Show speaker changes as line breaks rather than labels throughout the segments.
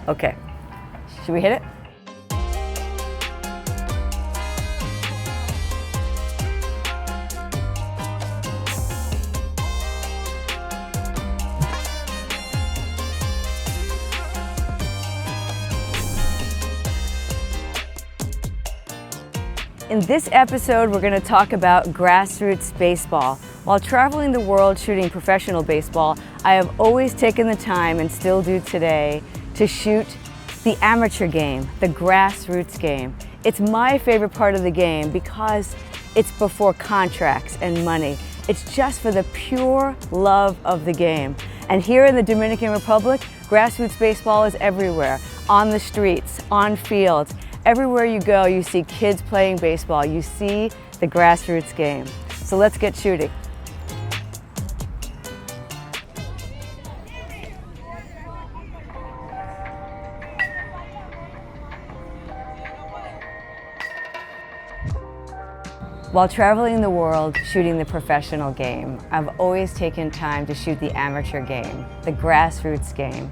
Okay, should we hit it? In this episode, we're going to talk about grassroots baseball. While traveling the world shooting professional baseball, I have always taken the time, and still do today, to shoot the amateur game, the grassroots game. It's my favorite part of the game because it's before contracts and money. It's just for the pure love of the game. And here in the Dominican Republic, grassroots baseball is everywhere, on the streets, on fields. Everywhere you go, you see kids playing baseball. You see the grassroots game. So let's get shooting. While traveling the world shooting the professional game, I've always taken time to shoot the amateur game, the grassroots game,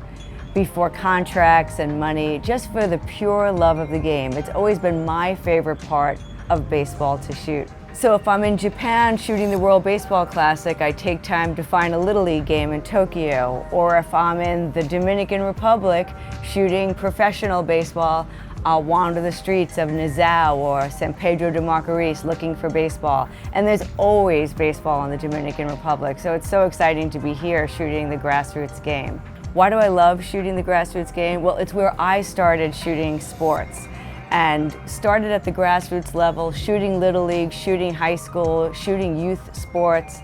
before contracts and money, just for the pure love of the game. It's always been my favorite part of baseball to shoot. So if I'm in Japan shooting the World Baseball Classic, I take time to find a Little League game in Tokyo. Or if I'm in the Dominican Republic shooting professional baseball, I'll wander the streets of Nizao or San Pedro de Macorís looking for baseball. And there's always baseball in the Dominican Republic, so it's so exciting to be here shooting the grassroots game. Why do I love shooting the grassroots game? Well, it's where I started shooting sports, and started at the grassroots level, shooting Little League, shooting high school, shooting youth sports,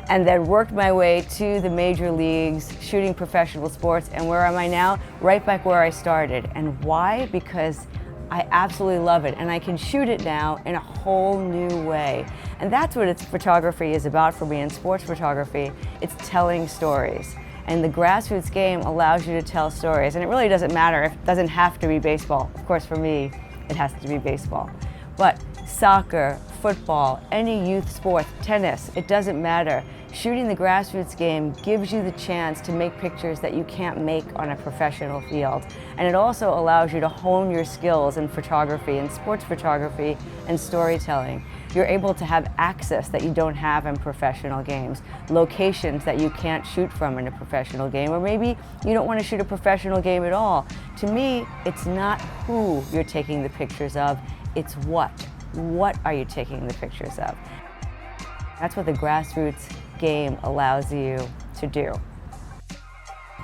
and then worked my way to the major leagues, shooting professional sports. And where am I now? Right back where I started. And why? Because I absolutely love it, and I can shoot it now in a whole new way. And that's what photography is about for me in sports photography. It's telling stories. And the grassroots game allows you to tell stories. And it really doesn't matter, it doesn't have to be baseball. Of course, for me, it has to be baseball. But soccer, football, any youth sport, tennis, it doesn't matter. Shooting the grassroots game gives you the chance to make pictures that you can't make on a professional field. And it also allows you to hone your skills in photography, in sports photography, and storytelling. You're able to have access that you don't have in professional games, locations that you can't shoot from in a professional game, or maybe you don't want to shoot a professional game at all. To me, it's not who you're taking the pictures of, it's what. What are you taking the pictures of? That's what the grassroots game allows you to do.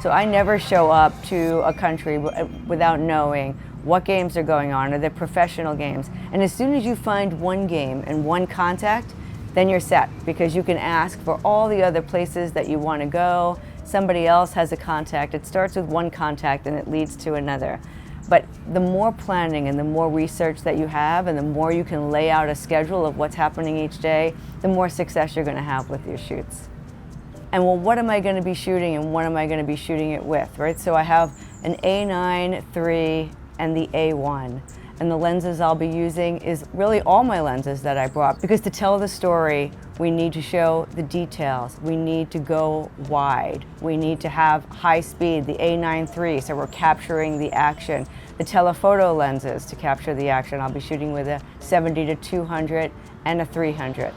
So I never show up to a country without knowing what games are going on, or the professional games. And as soon as you find one game and one contact, then you're set, because you can ask for all the other places that you want to go. Somebody else has a contact. It starts with one contact and it leads to another. But the more planning and the more research that you have, and the more you can lay out a schedule of what's happening each day, the more success you're going to have with your shoots. And well, what am I going to be shooting, and what am I going to be shooting it with, right? So I have an A9 III and the A1. And the lenses I'll be using is really all my lenses that I brought, because to tell the story, we need to show the details. We need to go wide. We need to have high speed, the A9 III, so we're capturing the action. The telephoto lenses to capture the action. I'll be shooting with a 70-200 and a 300.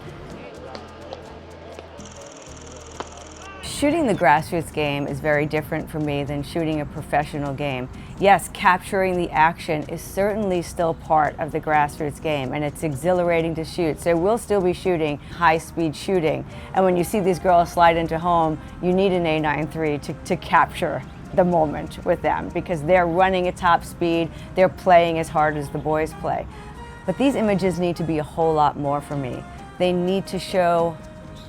Shooting the grassroots game is very different for me than shooting a professional game. Yes, capturing the action is certainly still part of the grassroots game, and it's exhilarating to shoot. So we'll still be shooting high-speed shooting. And when you see these girls slide into home, you need an A9 III to capture the moment with them, because they're running at top speed, they're playing as hard as the boys play. But these images need to be a whole lot more for me. They need to show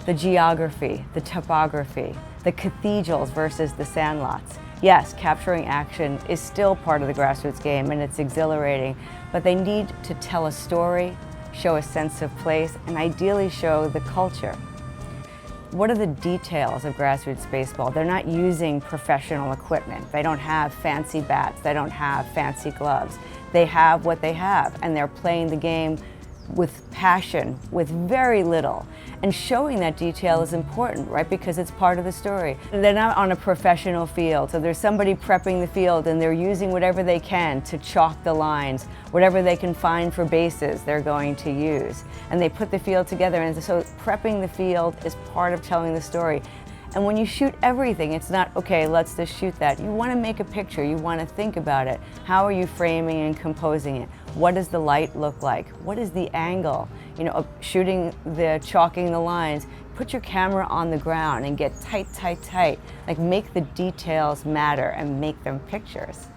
the geography, the topography, the cathedrals versus the sandlots. Yes, capturing action is still part of the grassroots game, and it's exhilarating, but they need to tell a story, show a sense of place, and ideally show the culture. What are the details of grassroots baseball? They're not using professional equipment. They don't have fancy bats. They don't have fancy gloves. They have what they have, and they're playing the game with passion, with very little. And showing that detail is important, right? Because it's part of the story. They're not on a professional field, so there's somebody prepping the field and they're using whatever they can to chalk the lines, whatever they can find for bases they're going to use. And they put the field together, and so prepping the field is part of telling the story. And when you shoot everything, it's not, okay, let's just shoot that. You want to make a picture, you want to think about it. How are you framing and composing it? What does the light look like? What is the angle? You know, chalking the lines. Put your camera on the ground and get tight, tight, tight. Like, make the details matter and make them pictures.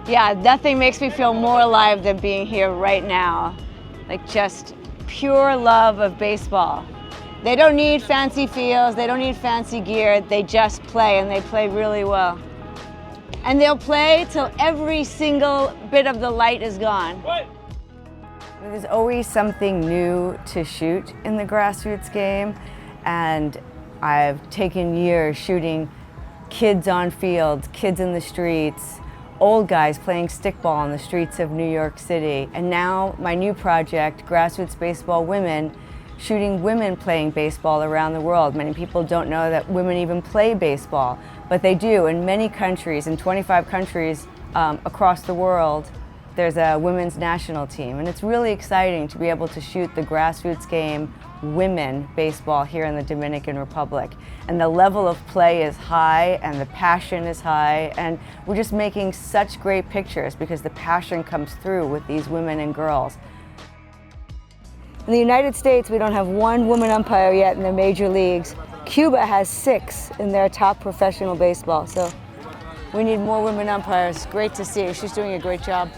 Yeah, nothing makes me feel more alive than being here right now. Like, just pure love of baseball. They don't need fancy fields, they don't need fancy gear, they just play, and they play really well. And they'll play till every single bit of the light is gone. What? There's always something new to shoot in the grassroots game, and I've taken years shooting kids on fields, kids in the streets, old guys playing stickball on the streets of New York City. And now my new project, Grassroots Baseball Women, shooting women playing baseball around the world. Many people don't know that women even play baseball, but they do. In many countries, in 25 countries across the world, there's a women's national team. And it's really exciting to be able to shoot the grassroots game, women baseball, here in the Dominican Republic. And the level of play is high and the passion is high, and we're just making such great pictures because the passion comes through with these women and girls. In the United States, we don't have one woman umpire yet in the major leagues. Cuba has 6 in their top professional baseball, so we need more women umpires. Great to see. She's doing a great job.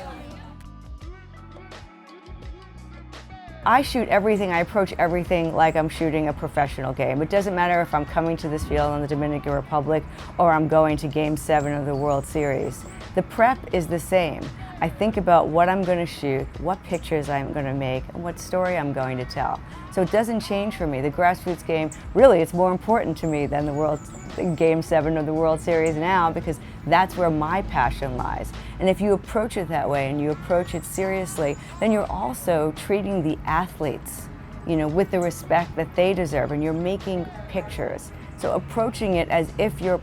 I shoot everything, I approach everything like I'm shooting a professional game. It doesn't matter if I'm coming to this field in the Dominican Republic or I'm going to Game 7 of the World Series. The prep is the same. I think about what I'm going to shoot, what pictures I'm going to make, and what story I'm going to tell. So it doesn't change for me. The grassroots game, really, it's more important to me than the Game 7 of the World Series now, because that's where my passion lies. And if you approach it that way and you approach it seriously, then you're also treating the athletes, you know, with the respect that they deserve, and you're making pictures. So approaching it as if you're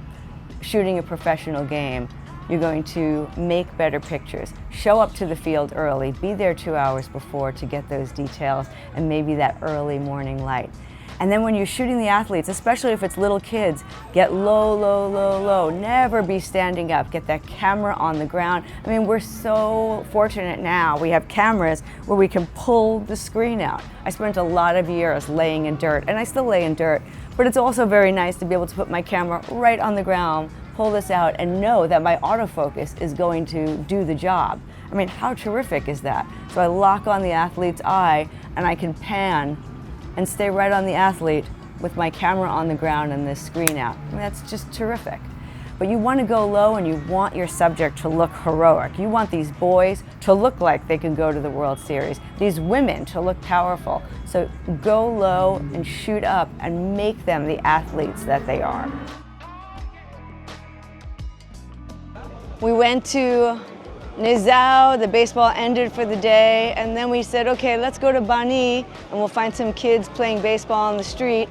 shooting a professional game, you're going to make better pictures. Show up to the field early, be there 2 hours before to get those details and maybe that early morning light. And then when you're shooting the athletes, especially if it's little kids, get low, low, low, low. Never be standing up. Get that camera on the ground. I mean, we're so fortunate now. We have cameras where we can pull the screen out. I spent a lot of years laying in dirt, and I still lay in dirt, but it's also very nice to be able to put my camera right on the ground, pull this out, and know that my autofocus is going to do the job. I mean, how terrific is that? So I lock on the athlete's eye, and I can pan and stay right on the athlete with my camera on the ground and this screen out. I mean, that's just terrific. But you want to go low, and you want your subject to look heroic. You want these boys to look like they can go to the World Series, these women to look powerful. So go low and shoot up and make them the athletes that they are. We went to Nizao, the baseball ended for the day, and then we said, okay, let's go to Bani and we'll find some kids playing baseball on the street.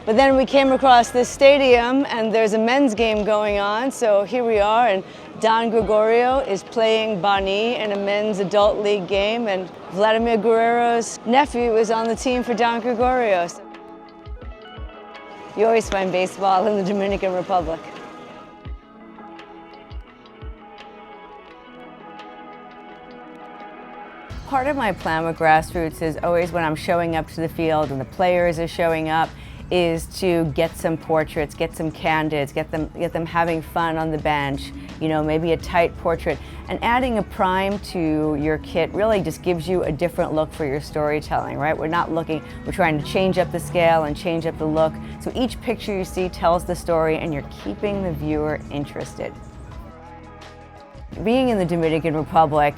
But then we came across this stadium and there's a men's game going on, so here we are, and Don Gregorio is playing Bani in a men's adult league game, and Vladimir Guerrero's nephew is on the team for Don Gregorio. You always find baseball in the Dominican Republic. Part of my plan with Grassroots is always, when I'm showing up to the field and the players are showing up, is to get some portraits, get some candids, get them having fun on the bench, you know, maybe a tight portrait. And adding a prime to your kit really just gives you a different look for your storytelling, right? We're trying to change up the scale and change up the look. So each picture you see tells the story, and you're keeping the viewer interested. Being in the Dominican Republic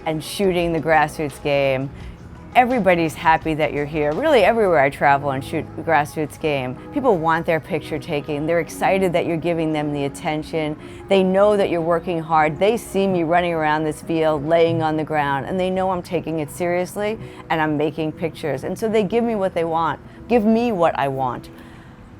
and shooting the grassroots game, everybody's happy that you're here. Really everywhere I travel and shoot a grassroots game, people want their picture taken. They're excited that you're giving them the attention. They know that you're working hard. They see me running around this field, laying on the ground, and they know I'm taking it seriously and I'm making pictures. And so they give me what they want, give me what I want.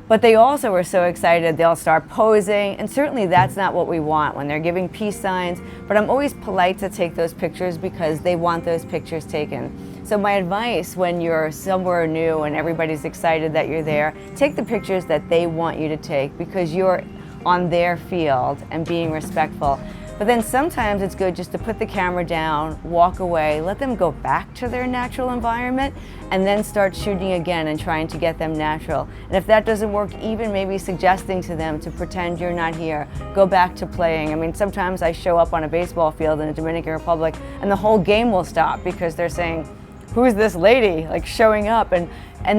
But they also are so excited, they'll start posing, and certainly that's not what we want when they're giving peace signs, but I'm always polite to take those pictures because they want those pictures taken. So my advice when you're somewhere new and everybody's excited that you're there, take the pictures that they want you to take because you're on their field and being respectful. But then sometimes it's good just to put the camera down, walk away, let them go back to their natural environment, and then start shooting again and trying to get them natural. And if that doesn't work, even maybe suggesting to them to pretend you're not here, go back to playing. I mean, sometimes I show up on a baseball field in the Dominican Republic and the whole game will stop because they're saying, who's this lady, like showing up? And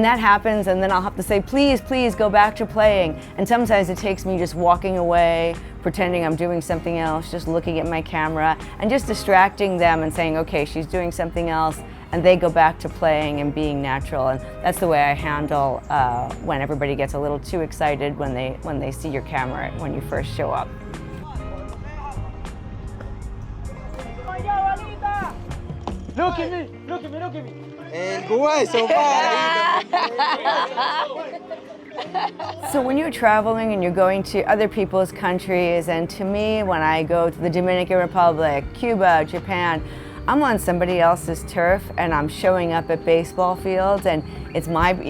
that happens, and then I'll have to say, please, please go back to playing. And sometimes it takes me just walking away, pretending I'm doing something else, just looking at my camera, and just distracting them and saying, okay, she's doing something else, and they go back to playing and being natural. And that's the way I handle when everybody gets a little too excited when they see your camera when you first show up.
Look at me, look at me, look at me.
So when you're traveling and you're going to other people's countries, and to me, when I go to the Dominican Republic, Cuba, Japan, I'm on somebody else's turf and I'm showing up at baseball fields, and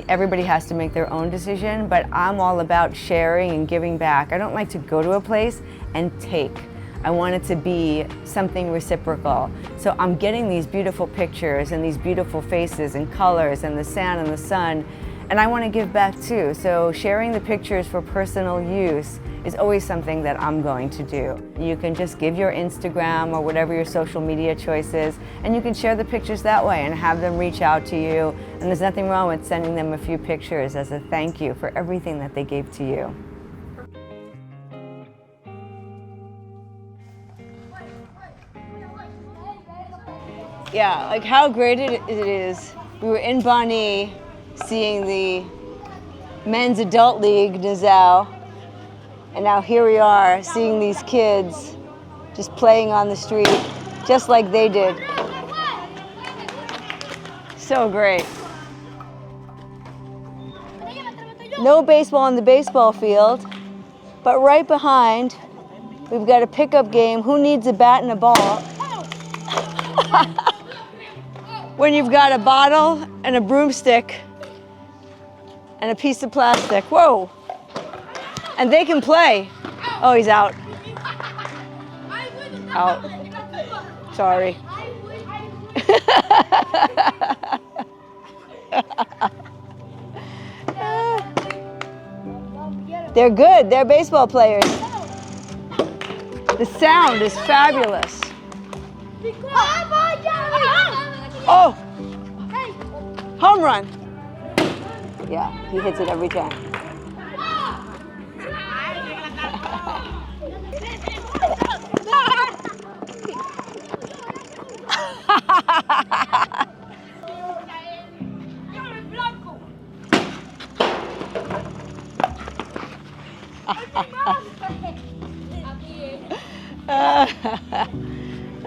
everybody has to make their own decision, but I'm all about sharing and giving back. I don't like to go to a place and take. I want it to be something reciprocal. So I'm getting these beautiful pictures and these beautiful faces and colors and the sand and the sun, and I want to give back too. So sharing the pictures for personal use is always something that I'm going to do. You can just give your Instagram or whatever your social media choice is, and you can share the pictures that way and have them reach out to you. And there's nothing wrong with sending them a few pictures as a thank you for everything that they gave to you. Yeah, like how great it is. We were in Bonny seeing the men's adult league, Nassau, and now here we are seeing these kids just playing on the street, just like they did. So great. No baseball on the baseball field, but right behind, we've got a pickup game. Who needs a bat and a ball? When you've got a bottle and a broomstick and a piece of plastic. Whoa. And they can play. Oh, he's out. Out. Sorry. They're good. They're baseball players. The sound is fabulous. Oh! Home run! Yeah, he hits it every time.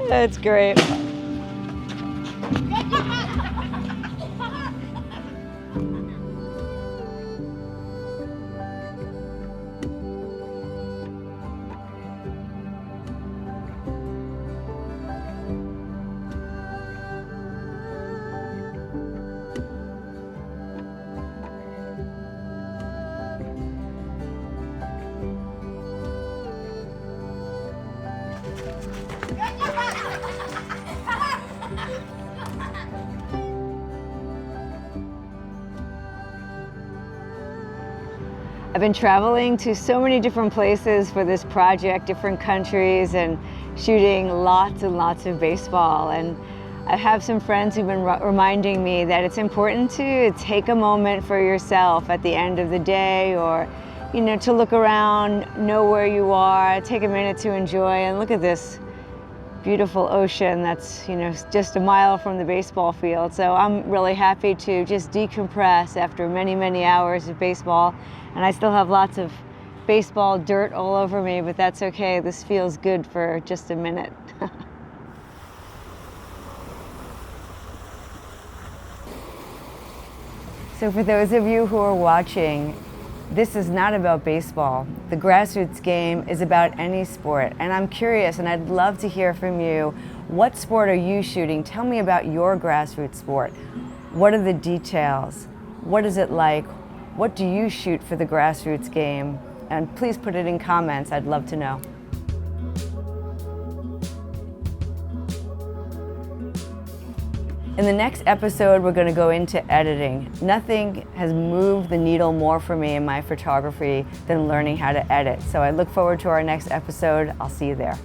That's great. I've been traveling to so many different places for this project, different countries, and shooting lots and lots of baseball. And I have some friends who've been reminding me that it's important to take a moment for yourself at the end of the day, or to look around, know where you are, take a minute to enjoy. And look at this beautiful ocean that's, just a mile from the baseball field. So I'm really happy to just decompress after many, many hours of baseball. And I still have lots of baseball dirt all over me, but that's okay. This feels good for just a minute. So for those of you who are watching, this is not about baseball. The grassroots game is about any sport. And I'm curious, and I'd love to hear from you. What sport are you shooting? Tell me about your grassroots sport. What are the details? What is it like? What do you shoot for the grassroots game? And please put it in comments. I'd love to know. In the next episode, we're going to go into editing. Nothing has moved the needle more for me in my photography than learning how to edit. So I look forward to our next episode. I'll see you there.